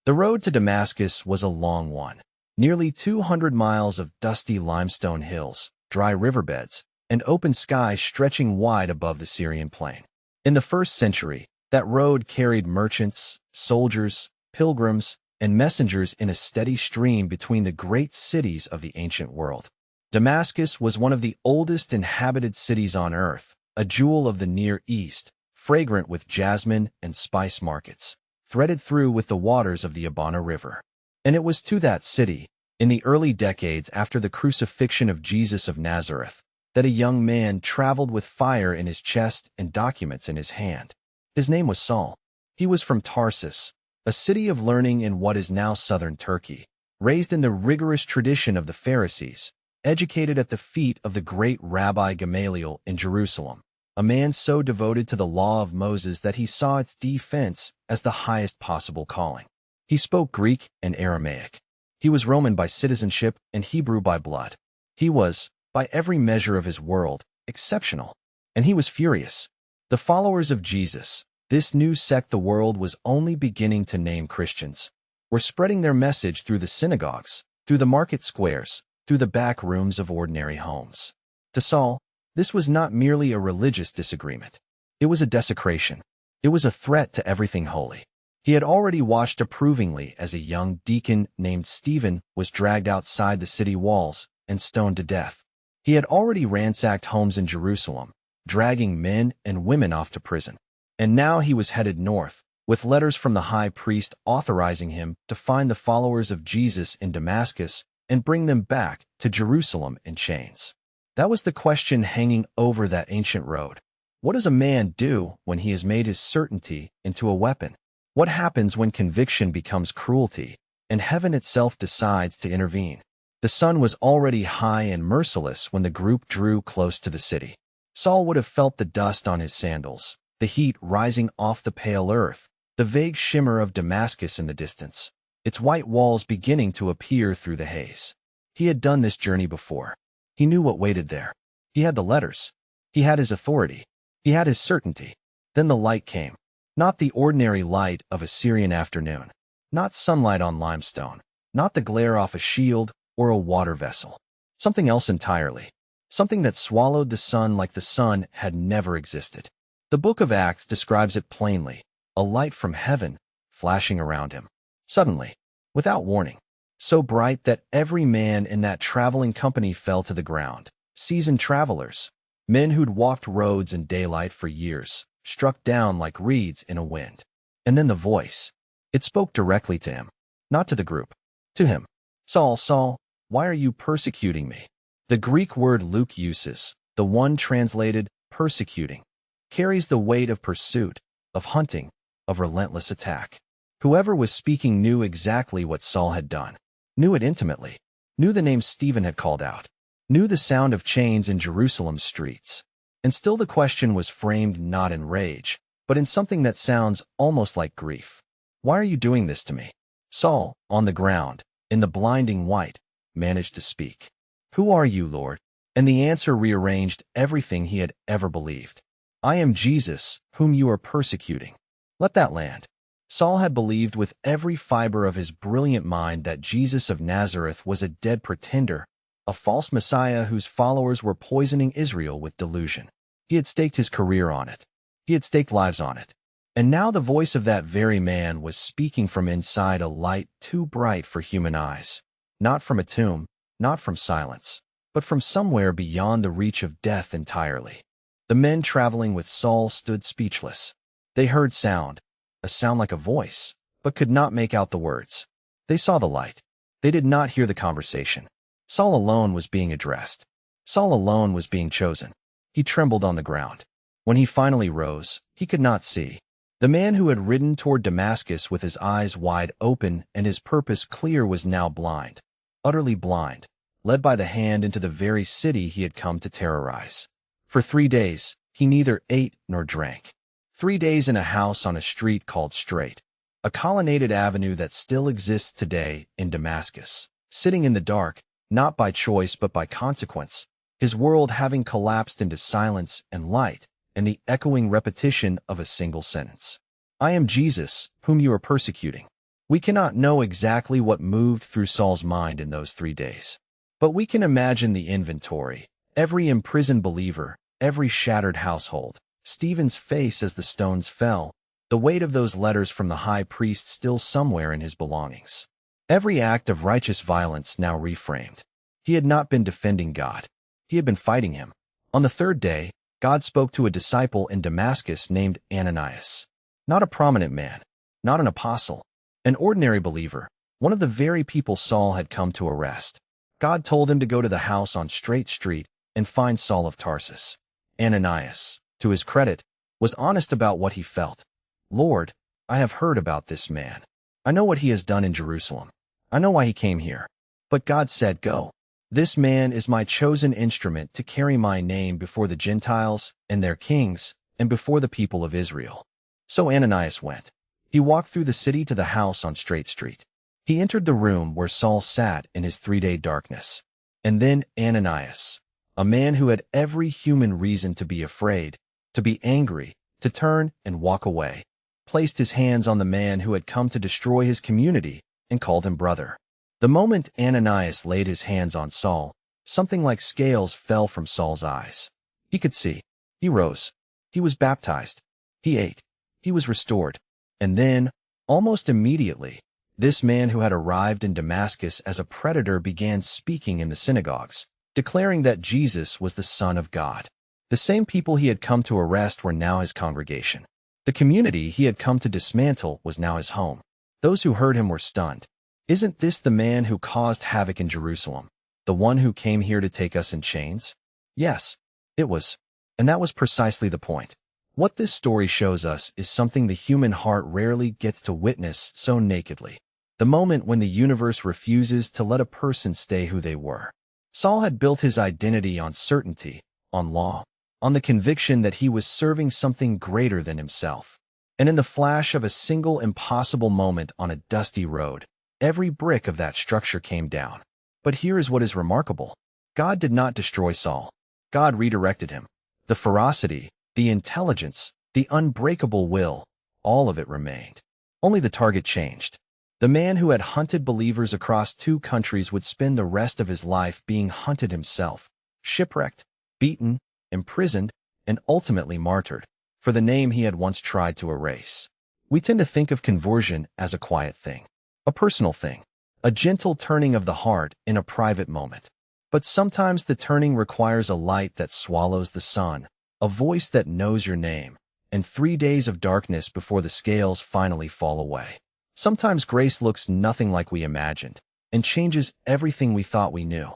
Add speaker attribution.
Speaker 1: The road to Damascus was a long one. Nearly 200 miles of dusty limestone hills, dry riverbeds, and open sky stretching wide above the Syrian plain. In the first century, that road carried merchants, soldiers, pilgrims, and messengers in a steady stream between the great cities of the ancient world. Damascus was one of the oldest inhabited cities on earth, a jewel of the Near East, fragrant with jasmine and spice markets, threaded through with the waters of the Abana River. And it was to that city, in the early decades after the crucifixion of Jesus of Nazareth, that a young man traveled with fire in his chest and documents in his hand. His name was Saul. He was from Tarsus, a city of learning in what is now southern Turkey, raised in the rigorous tradition of the Pharisees, educated at the feet of the great Rabbi Gamaliel in Jerusalem, a man so devoted to the law of Moses that he saw its defense as the highest possible calling. He spoke Greek and Aramaic. He was Roman by citizenship and Hebrew by blood. He was, by every measure of his world, exceptional. And he was furious. The followers of Jesus, this new sect the world was only beginning to name Christians, were spreading their message through the synagogues, through the market squares, through the back rooms of ordinary homes. To Saul, this was not merely a religious disagreement. It was a desecration. It was a threat to everything holy. He had already watched approvingly as a young deacon named Stephen was dragged outside the city walls and stoned to death. He had already ransacked homes in Jerusalem, dragging men and women off to prison. And now he was headed north, with letters from the high priest authorizing him to find the followers of Jesus in Damascus and bring them back to Jerusalem in chains. That was the question hanging over that ancient road. What does a man do when he has made his certainty into a weapon? What happens when conviction becomes cruelty, and heaven itself decides to intervene? The sun was already high and merciless when the group drew close to the city. Saul would have felt the dust on his sandals, the heat rising off the pale earth, the vague shimmer of Damascus in the distance, its white walls beginning to appear through the haze. He had done this journey before. He knew what waited there. He had the letters. He had his authority. He had his certainty. Then the light came. Not the ordinary light of a Syrian afternoon. Not sunlight on limestone. Not the glare off a shield or a water vessel. Something else entirely. Something that swallowed the sun like the sun had never existed. The book of Acts describes it plainly. A light from heaven flashing around him. Suddenly, without warning, so bright that every man in that traveling company fell to the ground. Seasoned travelers, men who'd walked roads in daylight for years, struck down like reeds in a wind. And then the voice. It spoke directly to him, not to the group, to him. Saul, Saul, why are you persecuting me? The Greek word Luke uses, the one translated persecuting, carries the weight of pursuit, of hunting, of relentless attack. Whoever was speaking knew exactly what Saul had done, knew it intimately, knew the name Stephen had called out, knew the sound of chains in Jerusalem's streets. And still the question was framed not in rage, but in something that sounds almost like grief. Why are you doing this to me? Saul, on the ground, in the blinding white, managed to speak. Who are you, Lord? And the answer rearranged everything he had ever believed. I am Jesus, whom you are persecuting. Let that land. Saul had believed with every fiber of his brilliant mind that Jesus of Nazareth was a dead pretender, a false Messiah whose followers were poisoning Israel with delusion. He had staked his career on it. He had staked lives on it. And now the voice of that very man was speaking from inside a light too bright for human eyes. Not from a tomb, not from silence, but from somewhere beyond the reach of death entirely. The men traveling with Saul stood speechless. They heard sound, a sound like a voice, but could not make out the words. They saw the light. They did not hear the conversation. Saul alone was being addressed. Saul alone was being chosen. He trembled on the ground. When he finally rose, he could not see. The man who had ridden toward Damascus with his eyes wide open and his purpose clear was now blind, utterly blind, led by the hand into the very city he had come to terrorize. For 3 days, he neither ate nor drank. 3 days in a house on a street called Straight, a colonnaded avenue that still exists today in Damascus, sitting in the dark, not by choice but by consequence, his world having collapsed into silence and light and the echoing repetition of a single sentence. I am Jesus, whom you are persecuting. We cannot know exactly what moved through Saul's mind in those 3 days. But we can imagine the inventory, every imprisoned believer, every shattered household, Stephen's face as the stones fell, the weight of those letters from the high priest still somewhere in his belongings. Every act of righteous violence now reframed. He had not been defending God. He had been fighting him. On the 3rd day, God spoke to a disciple in Damascus named Ananias. Not a prominent man, not an apostle, an ordinary believer, one of the very people Saul had come to arrest. God told him to go to the house on Straight Street and find Saul of Tarsus. Ananias, to his credit, was honest about what he felt. Lord, I have heard about this man. I know what he has done in Jerusalem. I know why he came here. But God said, go. This man is my chosen instrument to carry my name before the Gentiles and their kings and before the people of Israel. So Ananias went. He walked through the city to the house on Straight Street. He entered the room where Saul sat in his 3-day darkness. And then Ananias, a man who had every human reason to be afraid, to be angry, to turn and walk away, placed his hands on the man who had come to destroy his community and called him brother. The moment Ananias laid his hands on Saul, something like scales fell from Saul's eyes. He could see. He rose. He was baptized. He ate. He was restored. And then, almost immediately, this man who had arrived in Damascus as a predator began speaking in the synagogues, declaring that Jesus was the Son of God. The same people he had come to arrest were now his congregation. The community he had come to dismantle was now his home. Those who heard him were stunned. Isn't this the man who caused havoc in Jerusalem, the one who came here to take us in chains? Yes, it was. And that was precisely the point. What this story shows us is something the human heart rarely gets to witness so nakedly. The moment when the universe refuses to let a person stay who they were. Saul had built his identity on certainty, on law, on the conviction that he was serving something greater than himself. And in the flash of a single impossible moment on a dusty road, every brick of that structure came down. But here is what is remarkable. God did not destroy Saul. God redirected him. The ferocity, the intelligence, the unbreakable will, all of it remained. Only the target changed. The man who had hunted believers across 2 countries would spend the rest of his life being hunted himself, shipwrecked, beaten, imprisoned, and ultimately martyred for the name he had once tried to erase. We tend to think of conversion as a quiet thing, a personal thing, a gentle turning of the heart in a private moment. But sometimes the turning requires a light that swallows the sun, a voice that knows your name, and 3 days of darkness before the scales finally fall away. Sometimes grace looks nothing like we imagined and changes everything we thought we knew.